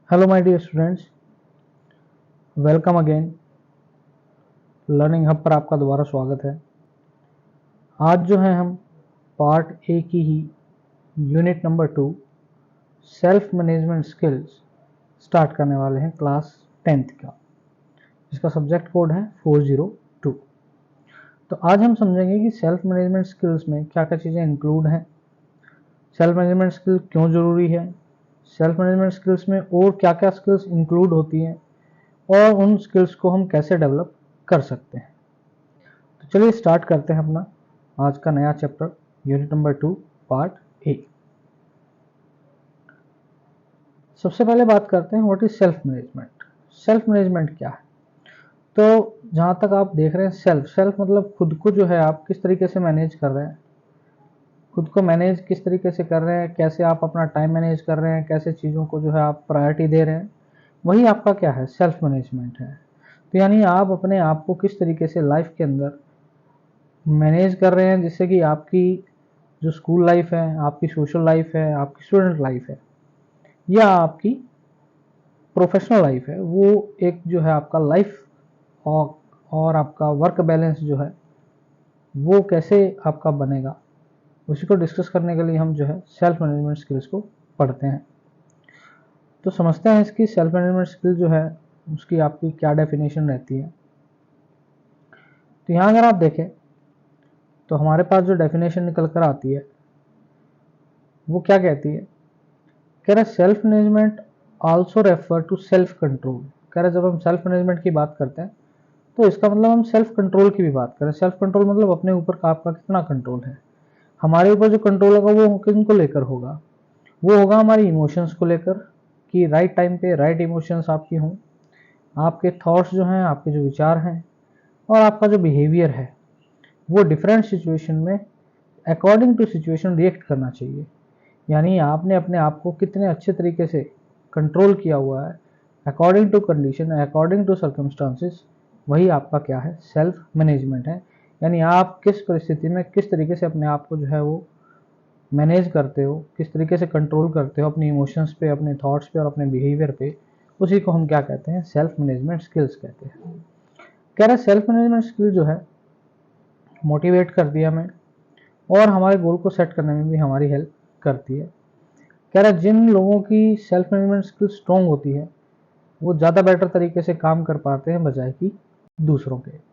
Hello my dear students, welcome again. Learning hub पर आपका दोबारा स्वागत है। आज जो है हम पार्ट ए की ही unit number 2 self management skills start करने वाले हैं क्लास 10th का, जिसका सब्जेक्ट कोड है 402। तो आज हम समझेंगे कि सेल्फ मैनेजमेंट स्किल्स में क्या क्या चीज़ें इंक्लूड हैं, सेल्फ मैनेजमेंट स्किल क्यों ज़रूरी है, सेल्फ मैनेजमेंट स्किल्स में और क्या क्या स्किल्स इंक्लूड होती हैं और उन स्किल्स को हम कैसे डेवलप कर सकते हैं। तो चलिए स्टार्ट करते हैं अपना आज का नया chapter, unit number 2 part A. सबसे पहले बात करते हैं what is self management. Self management क्या है? तो जहाँ तक आप देख रहे हैं सेल्फ मतलब खुद को जो है आप किस तरीके से मैनेज कर रहे हैं, खुद को मैनेज किस तरीके से कर रहे हैं, कैसे आप अपना टाइम मैनेज कर रहे हैं, कैसे चीज़ों को जो है आप प्रायोरिटी दे रहे हैं, वही आपका क्या है, सेल्फ मैनेजमेंट है। तो यानी आप अपने आप को किस तरीके से लाइफ के अंदर मैनेज कर रहे हैं, जिससे कि आपकी जो स्कूल लाइफ है, आपकी सोशल लाइफ है, आपकी स्टूडेंट लाइफ है या आपकी प्रोफेशनल लाइफ है, वो एक जो है आपका लाइफ और आपका वर्क बैलेंस जो है वो कैसे आपका बनेगा, उसी को डिस्कस करने के लिए हम जो है सेल्फ मैनेजमेंट स्किल्स को पढ़ते हैं। तो समझते हैं इसकी सेल्फ मैनेजमेंट स्किल जो है उसकी आपकी क्या डेफिनेशन रहती है। तो यहाँ अगर आप देखें तो हमारे पास जो डेफिनेशन निकल कर आती है वो क्या कहती है, कह रहा self management also refer to self control. कह रहा जब हम सेल्फ मैनेजमेंट की बात करते हैं तो इसका मतलब हम सेल्फ कंट्रोल की भी बात करें। सेल्फ कंट्रोल मतलब अपने ऊपर का आपका कितना कंट्रोल है। हमारे ऊपर जो कंट्रोल होगा वो किन को लेकर होगा, वो होगा हमारी इमोशंस को लेकर, कि राइट टाइम पे राइट इमोशंस आपकी हों, आपके थॉट्स जो हैं, आपके जो विचार हैं और आपका जो बिहेवियर है वो डिफरेंट सिचुएशन में अकॉर्डिंग टू सिचुएशन रिएक्ट करना चाहिए। यानी आपने अपने आप को कितने अच्छे तरीके से कंट्रोल किया हुआ है according to condition, according to circumstances, वही आपका क्या है, सेल्फ मैनेजमेंट है। यानी आप किस परिस्थिति में किस तरीके से अपने आप को जो है वो मैनेज करते हो, किस तरीके से कंट्रोल करते हो अपने इमोशंस पे, अपने थॉट्स पे और अपने बिहेवियर पे, उसी को हम क्या कहते हैं, सेल्फ मैनेजमेंट स्किल्स कहते हैं। कह रहा है सेल्फ मैनेजमेंट स्किल जो है मोटिवेट करती है हमें और हमारे गोल को सेट करने में भी हमारी हेल्प करती है। कह रहा है जिन लोगों की सेल्फ मैनेजमेंट स्किल स्ट्रॉन्ग होती है वो ज़्यादा बेटर तरीके से काम कर पाते हैं बजाय कि दूसरों के।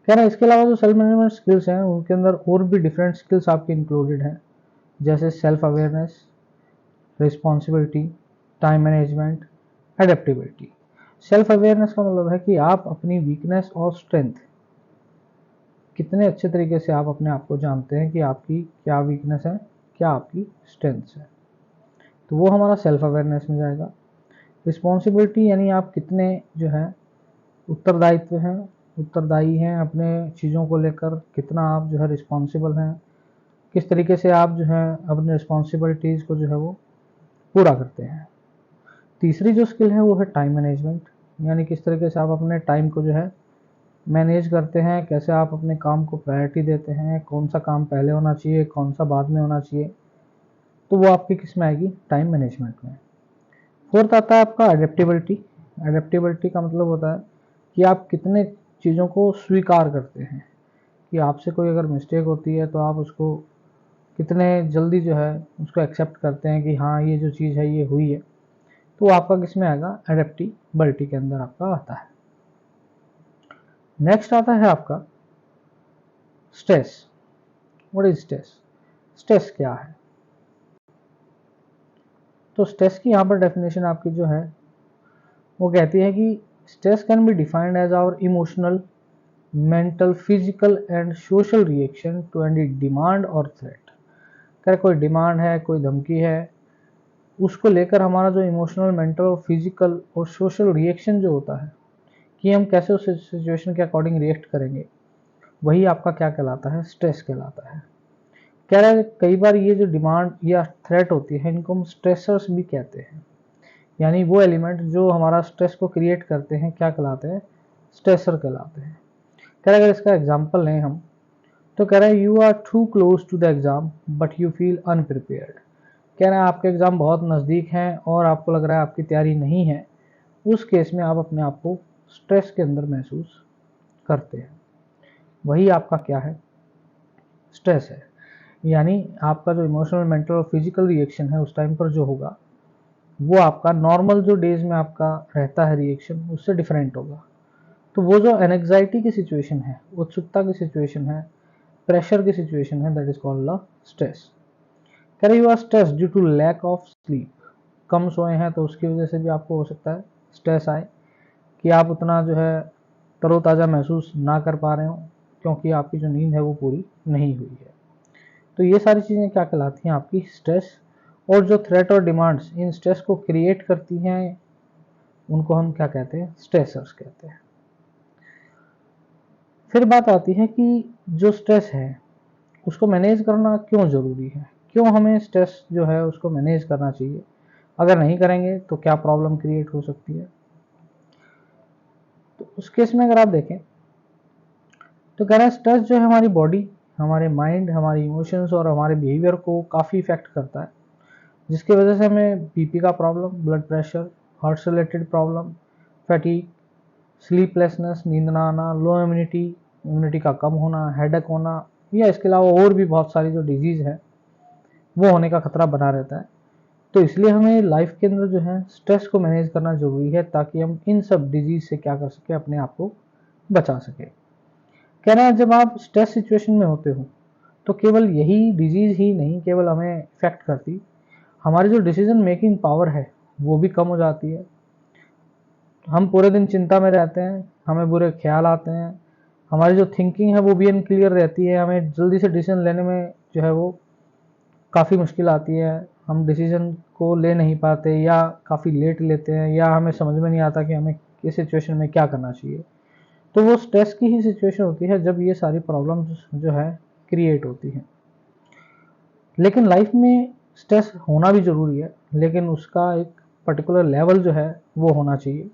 कह रहा है इसके अलावा जो सेल्फ मैनेजमेंट स्किल्स हैं उनके अंदर और भी डिफरेंट स्किल्स आपके इंक्लूडेड हैं, जैसे self awareness, responsibility, time management, adaptability. Self awareness का मतलब है कि आप अपनी वीकनेस और स्ट्रेंथ कितने अच्छे तरीके से आप अपने आप को जानते हैं कि आपकी क्या वीकनेस है, क्या आपकी स्ट्रेंथ है, तो वो हमारा सेल्फ अवेयरनेस में जाएगा। रिस्पॉन्सिबिलिटी यानी आप कितने जो है उत्तरदायित्व हैं, उत्तरदायी हैं अपने चीज़ों को लेकर, कितना आप जो है रिस्पॉन्सिबल हैं, किस तरीके से आप जो है अपने रिस्पॉन्सिबिलिटीज़ को जो है वो पूरा करते हैं। तीसरी जो स्किल है वो है टाइम मैनेजमेंट, यानी किस तरीके से आप अपने टाइम को जो है मैनेज करते हैं, कैसे आप अपने काम को प्रायोरिटी देते हैं, कौन सा काम पहले होना चाहिए, कौन सा बाद में होना चाहिए, तो वो आपकी किस में आएगी, टाइम मैनेजमेंट में। फोर्थ आता है आपका एडेप्टेबिलिटी। एडेप्टेबिलिटी का मतलब होता है कि आप कितने चीज़ों को स्वीकार करते हैं, कि आपसे कोई अगर मिस्टेक होती है तो आप उसको कितने जल्दी जो है उसको एक्सेप्ट करते हैं कि हाँ ये जो चीज़ है ये हुई है, तो आपका किस में आएगा, एडेप्टेबिलिटी के अंदर आपका आता है। नेक्स्ट आता है आपका stress. What is stress? Stress क्या है? तो स्ट्रेस की यहाँ पर डेफिनेशन आपकी जो है वो कहती है कि stress can be defined as our emotional, mental, physical and social reaction to any demand और थ्रेट। अगर कोई डिमांड है, कोई धमकी है, उसको लेकर हमारा जो इमोशनल, मेंटल और फिजिकल और सोशल रिएक्शन जो होता है कि हम कैसे उस सिचुएशन के अकॉर्डिंग रिएक्ट करेंगे, वही आपका क्या कहलाता है, स्ट्रेस कहलाता है। कह रहा है कई बार ये जो डिमांड या थ्रेट होती है इनको हम स्ट्रेसर्स भी कहते हैं, यानी वो एलिमेंट जो हमारा स्ट्रेस को क्रिएट करते हैं क्या कहलाते हैं, स्ट्रेसर कहलाते हैं। कह रहा है अगर इसका एग्जांपल लें हम, तो कह रहा है you are too close to the exam but you feel unprepared. कह रहे हैं आपके एग्ज़ाम बहुत नज़दीक हैं और आपको लग रहा है आपकी तैयारी नहीं है, उस केस में आप अपने आप को स्ट्रेस के अंदर महसूस करते हैं। वही आपका क्या है, स्ट्रेस है। यानी आपका जो इमोशनल, मेंटल और फिजिकल रिएक्शन है उस टाइम पर जो होगा, वो आपका नॉर्मल जो डेज में आपका रहता है रिएक्शन, उससे डिफरेंट होगा। तो वो जो एनेक्साइटी की सिचुएशन है, उत्सुकता की सिचुएशन है, प्रेशर की सिचुएशन है, that is called the stress. कह रहे you are stress due to lack of sleep. कम सोए हैं तो उसकी वजह से भी आपको हो सकता है स्ट्रेस आए, कि आप उतना जो है तरोताज़ा महसूस ना कर पा रहे हो, क्योंकि आपकी जो नींद है वो पूरी नहीं हुई है। तो ये सारी चीज़ें क्या कहलाती हैं, आपकी स्ट्रेस। और जो थ्रेट और डिमांड्स इन स्ट्रेस को क्रिएट करती हैं, उनको हम क्या कहते हैं, स्ट्रेसर्स कहते हैं। फिर बात आती है कि जो स्ट्रेस है उसको मैनेज करना क्यों ज़रूरी है, क्यों हमें स्ट्रेस जो है उसको मैनेज करना चाहिए, अगर नहीं करेंगे तो क्या प्रॉब्लम क्रिएट हो सकती है। तो उस केस में अगर आप देखें तो कह रहा है स्ट्रेस जो है हमारी बॉडी, हमारे माइंड, हमारे इमोशंस और हमारे बिहेवियर को काफ़ी इफेक्ट करता है, जिसकी वजह से हमें बीपी का प्रॉब्लम, ब्लड प्रेशर, हार्ट से रिलेटेड प्रॉब्लम, फैटीग, स्लीपलेसनेस, नींद ना आना, लो इम्यूनिटी, इम्यूनिटी का कम होना, हेडेक होना, या इसके अलावा और भी बहुत सारी जो डिजीज़ है वो होने का खतरा बना रहता है। तो इसलिए हमें लाइफ के अंदर जो है स्ट्रेस को मैनेज करना ज़रूरी है, ताकि हम इन सब डिजीज़ से क्या कर सकें, अपने आप को बचा सकें। कह रहे हैं जब आप स्ट्रेस सिचुएशन में होते हो तो केवल यही डिजीज़ ही नहीं केवल हमें इफेक्ट करती, हमारी जो डिसीजन मेकिंग पावर है वो भी कम हो जाती है। हम पूरे दिन चिंता में रहते हैं, हमें बुरे ख्याल आते हैं, हमारी जो थिंकिंग है वो भी अनक्लियर रहती है, हमें जल्दी से डिसीजन लेने में जो है वो काफ़ी मुश्किल आती है, हम डिसीजन को ले नहीं पाते या काफ़ी लेट लेते हैं, या हमें समझ में नहीं आता कि हमें किस सिचुएशन में क्या करना चाहिए। तो वो स्ट्रेस की ही सिचुएशन होती है जब ये सारी प्रॉब्लम्स जो है क्रिएट होती हैं। लेकिन लाइफ में स्ट्रेस होना भी ज़रूरी है, लेकिन उसका एक पर्टिकुलर लेवल जो है वो होना चाहिए।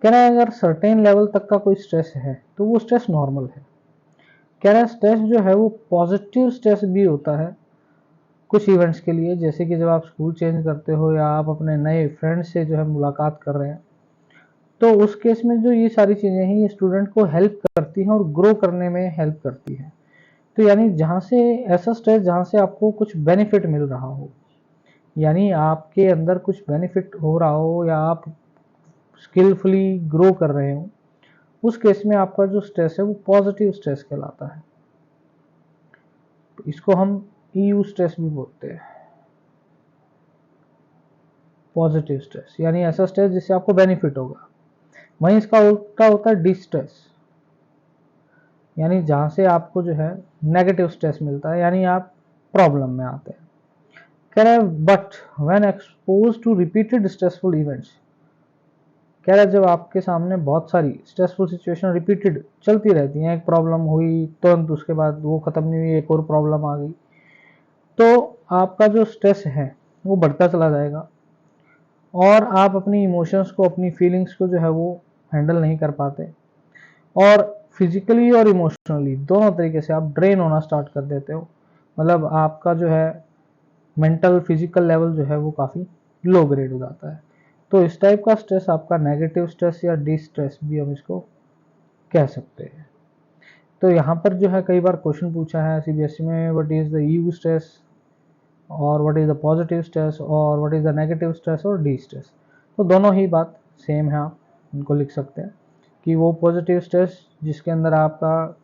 कह रहा है अगर सर्टेन लेवल तक का कोई स्ट्रेस है तो वो स्ट्रेस नॉर्मल है। कह रहा है स्ट्रेस जो है वो पॉजिटिव स्ट्रेस भी होता है कुछ इवेंट्स के लिए, जैसे कि जब आप स्कूल चेंज करते हो या आप अपने नए फ्रेंड से जो है मुलाकात कर रहे हैं, तो उस केस में जो ये सारी चीज़ें हैं ये स्टूडेंट को हेल्प करती हैं और ग्रो करने में हेल्प करती हैं। तो यानी जहाँ से ऐसा स्ट्रेस जहाँ से आपको कुछ बेनिफिट मिल रहा हो, यानी आपके अंदर कुछ बेनिफिट हो रहा हो या आप स्किलफुली ग्रो कर रहे हो, उस केस में आपका जो स्ट्रेस है वो पॉजिटिव स्ट्रेस कहलाता है। तो इसको हम ईयू स्ट्रेस भी बोलते हैं, पॉजिटिव स्ट्रेस, यानी ऐसा स्ट्रेस जिससे आपको बेनिफिट होगा। वहीं इसका उल्टा होता है डिस्ट्रेस, यानी जहाँ से आपको जो है नेगेटिव स्ट्रेस मिलता है, यानी आप प्रॉब्लम में आते हैं। कह रहा है but when expose to repeated stressful events, कह रहा है जब आपके सामने बहुत सारी स्ट्रेसफुल सिचुएशन रिपीटेड चलती रहती हैं, एक प्रॉब्लम हुई तुरंत उसके बाद वो ख़त्म नहीं हुई, एक और प्रॉब्लम आ गई, तो आपका जो स्ट्रेस है वो बढ़ता चला जाएगा और आप अपनी इमोशंस को, अपनी फीलिंग्स को जो है वो हैंडल नहीं कर पाते, और फिजिकली और इमोशनली दोनों तरीके से आप ड्रेन होना स्टार्ट कर देते हो। मतलब आपका जो है मेंटल फिजिकल लेवल जो है वो काफ़ी लो ग्रेड हो जाता है। तो इस टाइप का स्ट्रेस आपका नेगेटिव स्ट्रेस या डिस्ट्रेस भी हम इसको कह सकते हैं। तो यहाँ पर जो है कई बार क्वेश्चन पूछा है सीबीएसई में, what is the eustress और what is the positive stress और what is the negative stress और डी स्ट्रेस। तो दोनों ही बात सेम है, आप इनको लिख सकते हैं कि वो पॉजिटिव स्ट्रेस जिसके अंदर आपका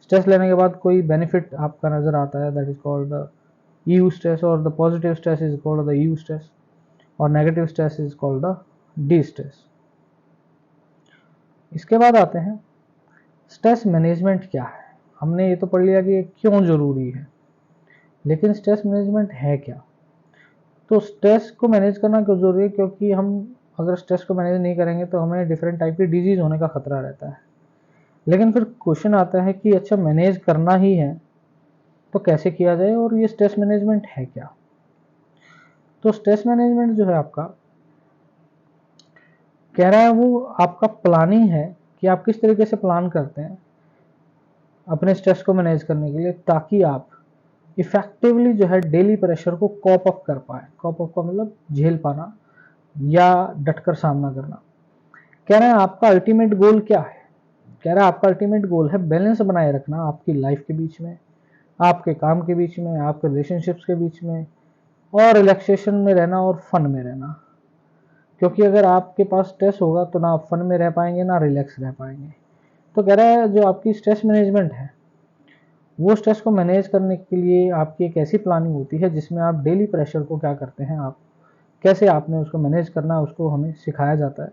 स्ट्रेस लेने के बाद कोई बेनिफिट आपका नज़र आता है, that is called the eustress, और the positive stress is called the eustress, और negative stress is called the distress. इसके बाद आते हैं स्ट्रेस मैनेजमेंट क्या है। हमने ये तो पढ़ लिया कि क्यों ज़रूरी है, लेकिन स्ट्रेस मैनेजमेंट है क्या। तो स्ट्रेस को मैनेज करना क्यों ज़रूरी है, क्योंकि हम अगर स्ट्रेस को मैनेज नहीं करेंगे तो हमें डिफरेंट टाइप की डिजीज़ होने का खतरा रहता है। लेकिन फिर क्वेश्चन आता है कि अच्छा मैनेज करना ही है तो कैसे किया जाए, और ये स्ट्रेस मैनेजमेंट है क्या। तो स्ट्रेस मैनेजमेंट जो है आपका कह रहा है वो आपका प्लानिंग है कि आप किस तरीके से प्लान करते हैं अपने स्ट्रेस को मैनेज करने के लिए, ताकि आप इफेक्टिवली जो है डेली प्रेशर को कॉप अप कर पाए। कॉप अप का मतलब झेल पाना या डटकर सामना करना। कह रहे हैं आपका अल्टीमेट गोल क्या है? कह रहा है आपका अल्टीमेट गोल है बैलेंस बनाए रखना आपकी लाइफ के बीच में, आपके काम के बीच में, आपके रिलेशनशिप्स के बीच में, और रिलैक्सेशन में रहना और फन में रहना। क्योंकि अगर आपके पास स्ट्रेस होगा तो ना आप फन में रह पाएंगे ना रिलैक्स रह पाएंगे। तो कह रहा है जो आपकी स्ट्रेस मैनेजमेंट है, वो स्ट्रेस को मैनेज करने के लिए आपकी एक ऐसी प्लानिंग होती है जिसमें आप डेली प्रेशर को क्या करते हैं, आप कैसे आपने उसको मैनेज करना है उसको हमें सिखाया जाता है।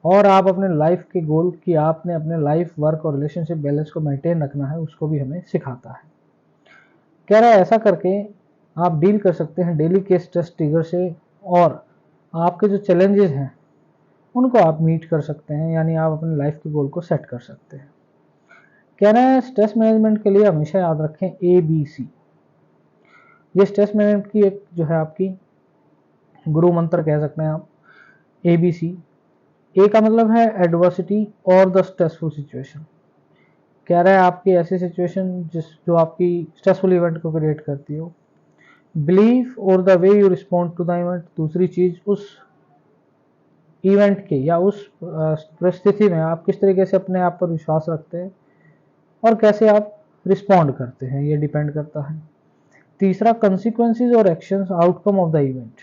और आप अपने लाइफ के गोल कि आपने अपने लाइफ वर्क और रिलेशनशिप बैलेंस को मेंटेन रखना है उसको भी हमें सिखाता है। कह रहा है ऐसा करके आप डील कर सकते हैं डेली के स्ट्रेस ट्रिगर से, और आपके जो चैलेंजेस हैं उनको आप मीट कर सकते हैं, यानी आप अपने लाइफ के गोल को सेट कर सकते हैं। कह रहे हैं स्ट्रेस मैनेजमेंट के लिए हमेशा याद रखें ABC। ये स्ट्रेस मैनेजमेंट की एक जो है आपकी गुरु मंत्र कह सकते हैं आप, ABC। ए का मतलब है एडवर्सिटी और द स्ट्रेसफुल सिचुएशन। कह रहा है आपकी ऐसी सिचुएशन जो आपकी स्ट्रेसफुल इवेंट को क्रिएट करती हो। बिलीफ और the way you respond to the event, दूसरी चीज उस इवेंट के या उस परिस्थिति में आप किस तरीके से अपने आप पर विश्वास रखते हैं और कैसे आप रिस्पॉन्ड करते हैं, ये डिपेंड करता है। तीसरा कंसिक्वेंसेस और actions outcome of the event.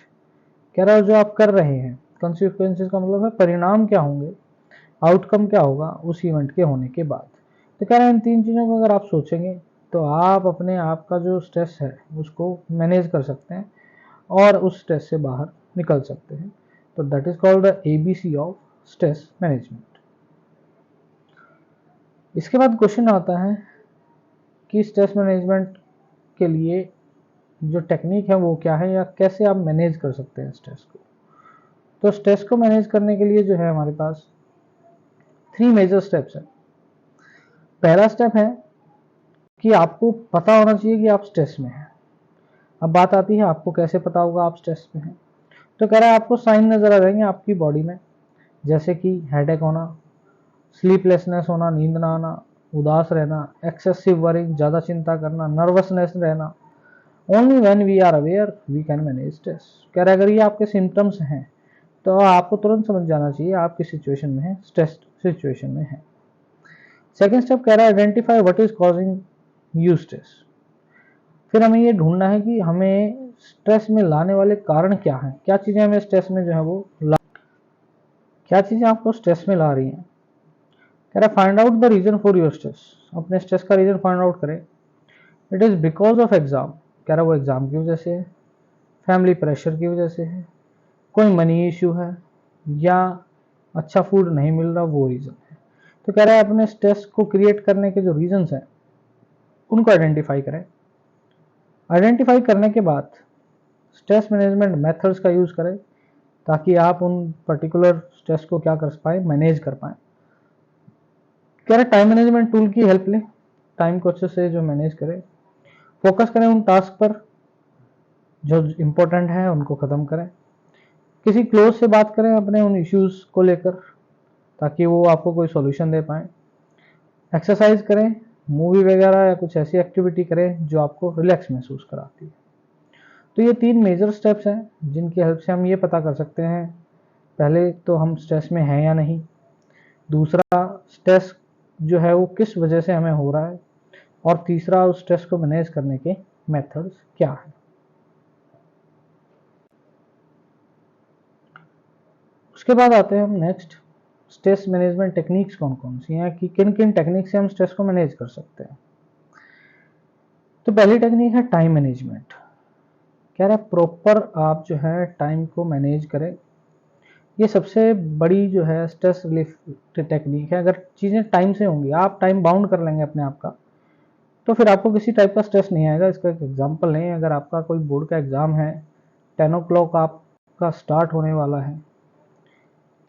कह रहा है जो आप कर रहे हैं, कंसिक्वेंसेस का मतलब है परिणाम क्या होंगे, आउटकम क्या होगा उस इवेंट के होने के बाद। तो कह रहे हैं इन तीन चीज़ों को अगर आप सोचेंगे तो आप अपने आप का जो स्ट्रेस है उसको मैनेज कर सकते हैं और उस स्ट्रेस से बाहर निकल सकते हैं। तो that is called the ABC of stress management. इसके बाद क्वेश्चन आता है कि स्ट्रेस मैनेजमेंट के लिए जो टेक्निक है वो क्या है, या कैसे आप मैनेज कर सकते हैं स्ट्रेस को। तो स्ट्रेस को मैनेज करने के लिए जो है हमारे पास 3 मेजर स्टेप्स हैं। पहला स्टेप है कि आपको पता होना चाहिए कि आप स्ट्रेस में हैं। अब बात आती है आपको कैसे पता होगा आप स्ट्रेस में हैं। तो कह रहा है आपको साइन नजर आ जाएंगे आपकी बॉडी में, जैसे कि हेडेक होना, स्लीपलेसनेस होना, नींद ना आना, उदास रहना, एक्सेसिव वरिंग, ज़्यादा चिंता करना, नर्वसनेस रहना। Only when we are aware we can manage stress. कह रहा है अगर ये आपके सिम्टम्स हैं तो आपको तुरंत समझ जाना चाहिए आप किस सिचुएशन में है, स्ट्रेस सिचुएशन में है। सेकेंड स्टेप कह रहा है identify what is causing you stress. फिर हमें ये ढूंढना है कि हमें स्ट्रेस में लाने वाले कारण क्या हैं, क्या चीज़ें हमें स्ट्रेस में जो है वो क्या चीज़ें आपको स्ट्रेस में ला रही हैं। कह रहा है find out the reason for your stress. अपने स्ट्रेस का रीजन फाइंड आउट करें। It is because of exam. कह रहा है वो एग्जाम की वजह से है, फैमिली प्रेशर की वजह से है, कोई मनी इश्यू है, या अच्छा फूड नहीं मिल रहा, वो रीज़न है। तो कह रहा है अपने स्ट्रेस को क्रिएट करने के जो रीजंस हैं उनको आइडेंटिफाई करें। आइडेंटिफाई करने के बाद स्ट्रेस मैनेजमेंट मेथड्स का यूज़ करें ताकि आप उन पर्टिकुलर स्ट्रेस को क्या कर पाए, मैनेज कर पाए। कह रहे टाइम मैनेजमेंट टूल की हेल्प लें, टाइम को अच्छे से जो मैनेज करें। फोकस करें उन टास्क पर जो इम्पोर्टेंट है, उनको ख़त्म करें। किसी क्लोज से बात करें अपने उन इश्यूज़ को लेकर ताकि वो आपको कोई सॉल्यूशन दे पाए। एक्सरसाइज करें, मूवी वगैरह या कुछ ऐसी एक्टिविटी करें जो आपको रिलैक्स महसूस कराती है। तो ये 3 मेजर स्टेप्स हैं जिनकी हेल्प से हम ये पता कर सकते हैं, पहले तो हम स्ट्रेस में हैं या नहीं, दूसरा स्ट्रेस जो है वो किस वजह से हमें हो रहा है, और तीसरा उस स्ट्रेस को मैनेज करने के मेथड्स क्या है। उसके बाद आते हैं हम नेक्स्ट, स्ट्रेस मैनेजमेंट टेक्निक्स कौन कौन सी हैं, कि किन किन टेक्निक से हम स्ट्रेस को मैनेज कर सकते हैं। तो पहली टेक्निक है टाइम मैनेजमेंट। कह रहा है प्रॉपर आप जो है टाइम को मैनेज करें। ये सबसे बड़ी जो है स्ट्रेस रिलीफ टेक्निक है। अगर चीज़ें टाइम से होंगी, आप टाइम बाउंड कर लेंगे अपने आप का, तो फिर आपको किसी टाइप का स्ट्रेस नहीं आएगा। इसका एक एग्जांपल लें, अगर आपका कोई बोर्ड का एग्ज़ाम है, 10 o'clock आपका स्टार्ट होने वाला है,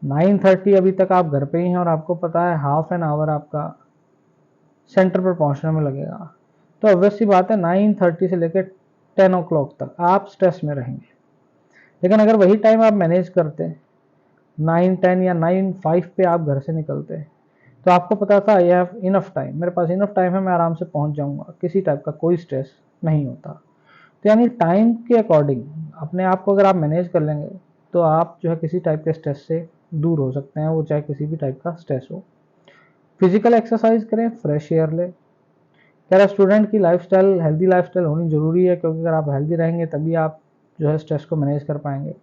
9:30 अभी तक आप घर पे ही हैं और आपको पता है हाफ एन आवर आपका सेंटर पर पहुंचने में लगेगा, तो ऑब्वियस सी बात है 9:30 से लेकर 10 o'clock तक आप स्ट्रेस में रहेंगे। लेकिन अगर वही टाइम आप मैनेज करते, 9:10 या 9:05 पे आप घर से निकलते, तो आपको पता था आई हैव इनफ टाइम, मेरे पास इनफ टाइम है, मैं आराम से पहुंच जाऊंगा, किसी टाइप का कोई स्ट्रेस नहीं होता। तो यानी टाइम के अकॉर्डिंग अपने आप को अगर आप मैनेज कर लेंगे तो आप जो है किसी टाइप के स्ट्रेस से दूर हो सकते हैं, वो चाहे किसी भी टाइप का स्ट्रेस हो। फिजिकल एक्सरसाइज करें, फ्रेश एयर लें। कह रहा स्टूडेंट की लाइफस्टाइल हेल्दी लाइफस्टाइल होनी जरूरी है, क्योंकि अगर आप हेल्दी रहेंगे तभी आप जो है स्ट्रेस को मैनेज कर पाएंगे।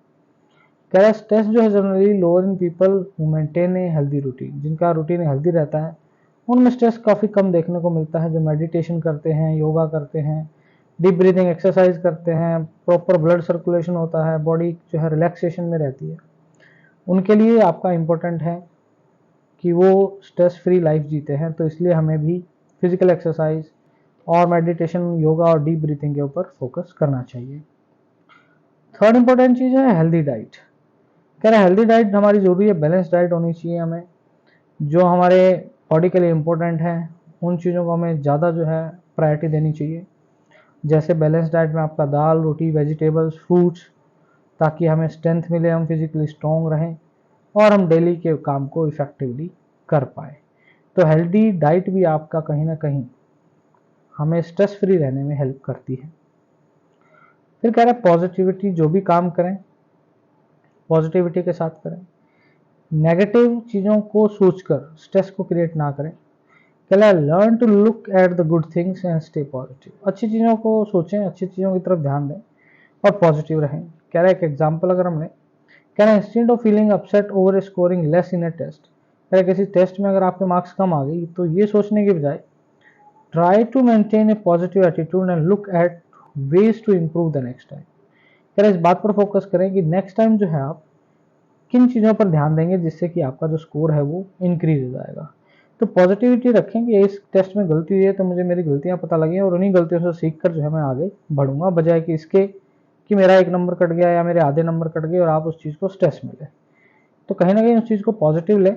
कह रहा स्ट्रेस जो है generally lower in people who maintain a healthy routine, जिनका रूटीन हेल्दी रहता है उनमें स्ट्रेस काफ़ी कम देखने को मिलता है। जो मेडिटेशन करते हैं, योगा करते हैं, डीप ब्रीथिंग एक्सरसाइज करते हैं, प्रॉपर ब्लड सर्कुलेशन होता है, बॉडी जो है रिलैक्सेशन में रहती है, उनके लिए आपका इम्पोर्टेंट है कि वो स्ट्रेस फ्री लाइफ जीते हैं। तो इसलिए हमें भी फिजिकल एक्सरसाइज और मेडिटेशन, योगा और डीप ब्रीथिंग के ऊपर फोकस करना चाहिए। थर्ड इंपॉर्टेंट चीज़ है हेल्दी डाइट। कह रहे हैं हेल्दी डाइट हमारी जरूरी है, बैलेंस डाइट होनी चाहिए हमें, जो हमारे बॉडी के लिए इम्पोर्टेंट है उन चीज़ों को हमें ज़्यादा जो है प्रायोरिटी देनी चाहिए। जैसे बैलेंस डाइट में आपका दाल, रोटी, वेजिटेबल्स, फ्रूट्स, ताकि हमें स्ट्रेंथ मिले, हम फिजिकली स्ट्रॉन्ग रहें और हम डेली के काम को इफेक्टिवली कर पाए। तो हेल्दी डाइट भी आपका कहीं ना कहीं हमें स्ट्रेस फ्री रहने में हेल्प करती है। फिर कह रहे हैं पॉजिटिविटी, जो भी काम करें पॉजिटिविटी के साथ करें, नेगेटिव चीज़ों को सोचकर स्ट्रेस को क्रिएट ना करें। कह रहा है learn to look at the good things and stay positive. अच्छी चीज़ों को सोचें, अच्छी चीज़ों की तरफ ध्यान दें और पॉजिटिव रहें। कह रहा है एक एग्जाम्पल अगर हमने, कह रहे हैं instead of feeling upset over scoring less in a test, कह रहे किसी टेस्ट में अगर आपके मार्क्स कम आ गई तो ये सोचने के बजाय try to maintain a positive attitude and look at ways to improve the next time. कह रहे इस बात पर फोकस करें कि नेक्स्ट टाइम जो है आप किन चीज़ों पर ध्यान देंगे जिससे कि आपका जो स्कोर है वो इंक्रीज हो जाएगा। तो पॉजिटिविटी रखें कि इस टेस्ट में गलती हुई है तो मुझे मेरी गलतियां पता लगी और उन्हीं गलतियों से सीख कर जो है मैं आगे बढ़ूंगा, बजाय कि इसके कि मेरा एक नंबर कट गया या मेरे आधे नंबर कट गए और आप उस चीज़ को स्ट्रेस मिले। तो कहीं ना कहीं उस चीज़ को पॉजिटिव लें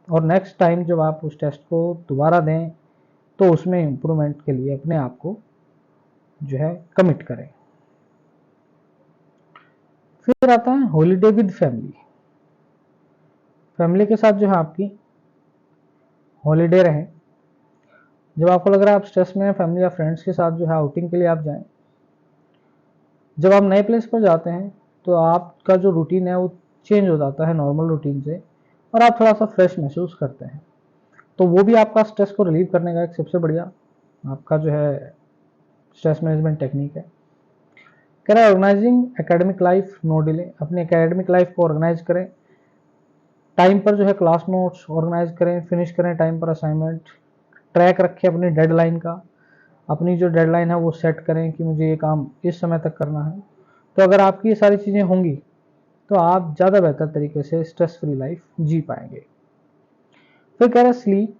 और नेक्स्ट टाइम जब आप उस टेस्ट को दोबारा दें तो उसमें इम्प्रूवमेंट के लिए अपने आप को जो है कमिट करें। फिर आता है हॉलीडे विद फैमिली। फैमिली के साथ जो है आपकी हॉलीडे रहें। जब आपको लग रहा है आप स्ट्रेस में हैं, फैमिली या फ्रेंड्स के साथ जो है आउटिंग के लिए आप जाएं। जब आप नए प्लेस पर जाते हैं तो आपका जो रूटीन है वो चेंज हो जाता है नॉर्मल रूटीन से और आप थोड़ा सा फ्रेश महसूस करते हैं। तो वो भी आपका स्ट्रेस को रिलीव करने का एक सबसे बढ़िया आपका जो है स्ट्रेस मैनेजमेंट टेक्निक है। कह रहा है organising academic life no delay. अपनी एकेडमिक लाइफ को ऑर्गेनाइज करें, टाइम पर जो है क्लास नोट्स ऑर्गेनाइज करें, फिनिश करें टाइम पर असाइनमेंट, ट्रैक रखें अपनी डेडलाइन का, अपनी जो डेडलाइन है वो सेट करें कि मुझे ये काम इस समय तक करना है। तो अगर आपकी ये सारी चीज़ें होंगी तो आप ज़्यादा बेहतर तरीके से स्ट्रेस फ्री लाइफ जी पाएंगे। फिर कह रहे हैं स्लीप।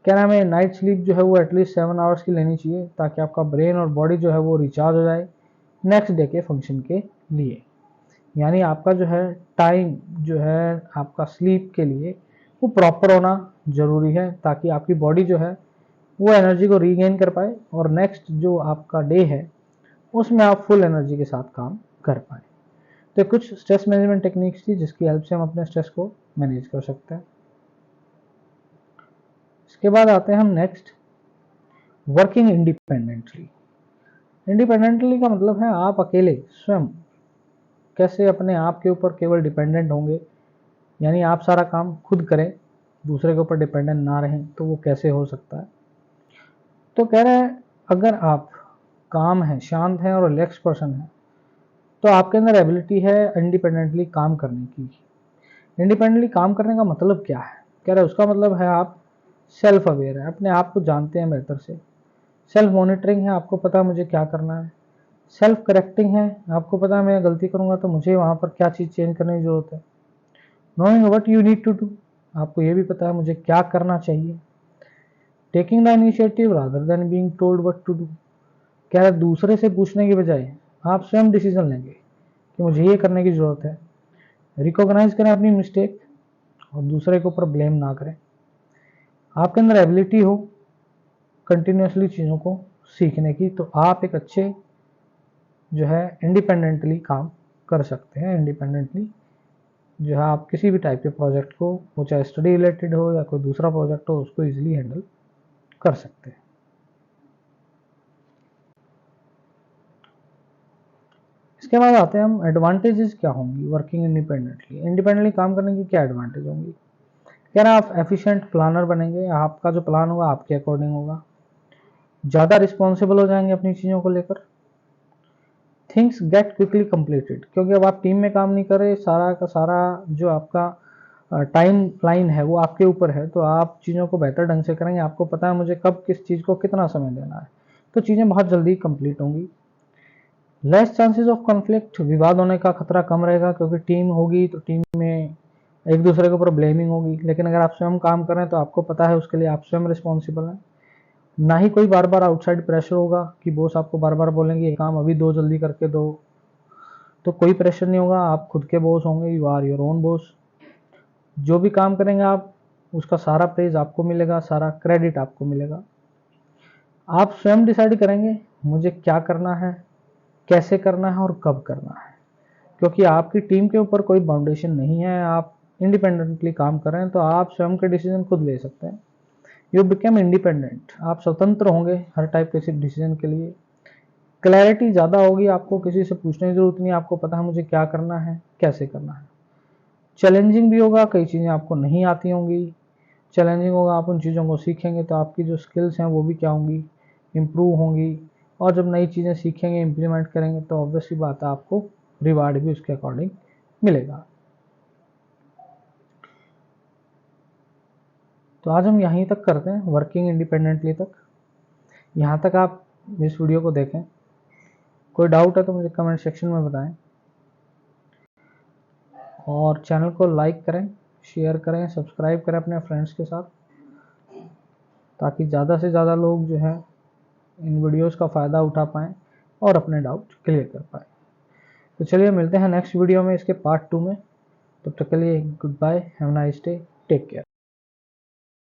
कह रहा है हमें नाइट स्लीप जो है वो एटलीस्ट 7 आवर्स की लेनी चाहिए ताकि आपका ब्रेन और बॉडी जो है वो रिचार्ज हो जाए नेक्स्ट डे के फंक्शन के लिए। यानी आपका जो है टाइम जो है आपका स्लीप के लिए वो प्रॉपर होना जरूरी है ताकि आपकी बॉडी जो है वो एनर्जी को रीगेन कर पाए और नेक्स्ट जो आपका डे है उसमें आप फुल एनर्जी के साथ काम कर पाए। तो कुछ स्ट्रेस मैनेजमेंट टेक्निक्स थी जिसकी हेल्प से हम अपने स्ट्रेस को मैनेज कर सकते हैं। इसके बाद आते हैं हम नेक्स्ट वर्किंग इंडिपेंडेंटली। इंडिपेंडेंटली का मतलब है आप अकेले स्वयं कैसे अपने आप के ऊपर केवल डिपेंडेंट होंगे, यानी आप सारा काम खुद करें, दूसरे के ऊपर डिपेंडेंट ना रहें। तो वो कैसे हो सकता है? तो कह रहे हैं अगर आप काम है, शांत हैं और रिलैक्स पर्सन है तो आपके अंदर एबिलिटी है इंडिपेंडेंटली काम करने की। इंडिपेंडेंटली काम करने का मतलब क्या है? कह रहे हैं उसका मतलब है आप सेल्फ अवेयर है, अपने आप को जानते हैं बेहतर से। सेल्फ मॉनिटरिंग है, आपको पता है मुझे क्या करना है। सेल्फ करेक्टिंग है, आपको पता है मैं गलती करूंगा तो मुझे वहां पर क्या चीज़ चेंज करने की जरूरत है। Knowing what you need to do, आपको ये भी पता है मुझे क्या करना चाहिए। Taking the initiative rather than being told what to do. क्या है दूसरे से पूछने के बजाय आप स्वयं डिसीजन लेंगे कि मुझे ये करने की जरूरत है। रिकॉग्नाइज करें अपनी मिस्टेक और दूसरे के ऊपर ब्लेम ना करें। आपके अंदर एबिलिटी हो कंटिन्यूसली चीज़ों को सीखने की तो आप एक अच्छे जो है इंडिपेंडेंटली काम कर सकते हैं। इंडिपेंडेंटली जो है आप किसी भी टाइप के प्रोजेक्ट को, वो चाहे स्टडी रिलेटेड हो या कोई दूसरा प्रोजेक्ट हो, उसको इजीली हैंडल कर सकते हैं। इसके बाद आते हैं हम एडवांटेजेस क्या होंगी वर्किंग इंडिपेंडेंटली। इंडिपेंडेंटली काम करने की क्या एडवांटेज होंगी? कह रहे हैं आप एफिशिएंट प्लानर बनेंगे, आपका जो प्लान होगा आपके अकॉर्डिंग होगा, ज़्यादा रिस्पॉन्सिबल हो जाएंगे अपनी चीज़ों को लेकर, थिंग्स गेट क्विकली कंप्लीटेड, क्योंकि अब आप टीम में काम नहीं कर रहे, सारा का सारा जो आपका टाइम लाइन है वो आपके ऊपर है, तो आप चीज़ों को बेहतर ढंग से करेंगे, आपको पता है मुझे कब किस चीज़ को कितना समय देना है, तो चीज़ें बहुत जल्दी कंप्लीट होंगी। लेस चांसेस ऑफ कॉन्फ्लिक्ट, विवाद होने का खतरा कम रहेगा, क्योंकि टीम होगी तो टीम में एक दूसरे के ऊपर ब्लेमिंग होगी। लेकिन अगर आप स्वयं काम कर रहे हैं तो आपको पता है उसके लिए आप स्वयं रिस्पॉन्सिबल हैं। ना ही कोई बार बार आउटसाइड प्रेशर होगा कि बॉस आपको बार बार बोलेंगे ये काम अभी दो, जल्दी करके दो, तो कोई प्रेशर नहीं होगा, आप खुद के बॉस होंगे, you are your own boss. जो भी काम करेंगे आप उसका सारा प्रेज आपको मिलेगा, सारा क्रेडिट आपको मिलेगा। आप स्वयं डिसाइड करेंगे मुझे क्या करना है, कैसे करना है और कब करना है, क्योंकि आपकी टीम के ऊपर कोई बाउंडेशन नहीं है, आप इंडिपेंडेंटली काम कर रहे हैं, तो आप स्वयं के डिसीजन खुद ले सकते हैं। यू बिकम इंडिपेंडेंट, आप स्वतंत्र होंगे हर टाइप के डिसीजन के लिए। क्लैरिटी ज़्यादा होगी, आपको किसी से पूछने की जरूरत नहीं, आपको पता है मुझे क्या करना है, कैसे करना है। चैलेंजिंग भी होगा, कई चीज़ें आपको नहीं आती होंगी, चैलेंजिंग होगा, आप उन चीज़ों को सीखेंगे तो आपकी जो स्किल्स हैं वो भी क्या होंगी, इम्प्रूव होंगी। और जब नई चीज़ें सीखेंगे, इम्प्लीमेंट करेंगे, तो ऑब्वियसली बात है आपको रिवार्ड भी उसके अकॉर्डिंग मिलेगा। तो आज हम यहीं तक करते हैं, वर्किंग इंडिपेंडेंटली तक। यहाँ तक आप इस वीडियो को देखें, कोई डाउट है तो मुझे कमेंट सेक्शन में बताएं, और चैनल को लाइक करें, शेयर करें, सब्सक्राइब करें अपने फ्रेंड्स के साथ, ताकि ज़्यादा से ज़्यादा लोग जो है इन वीडियोस का फ़ायदा उठा पाएँ और अपने डाउट क्लियर कर पाएँ। तो चलिए मिलते हैं नेक्स्ट वीडियो में, इसके पार्ट 2 में। तब तक के लिए goodbye, have a nice day, take care.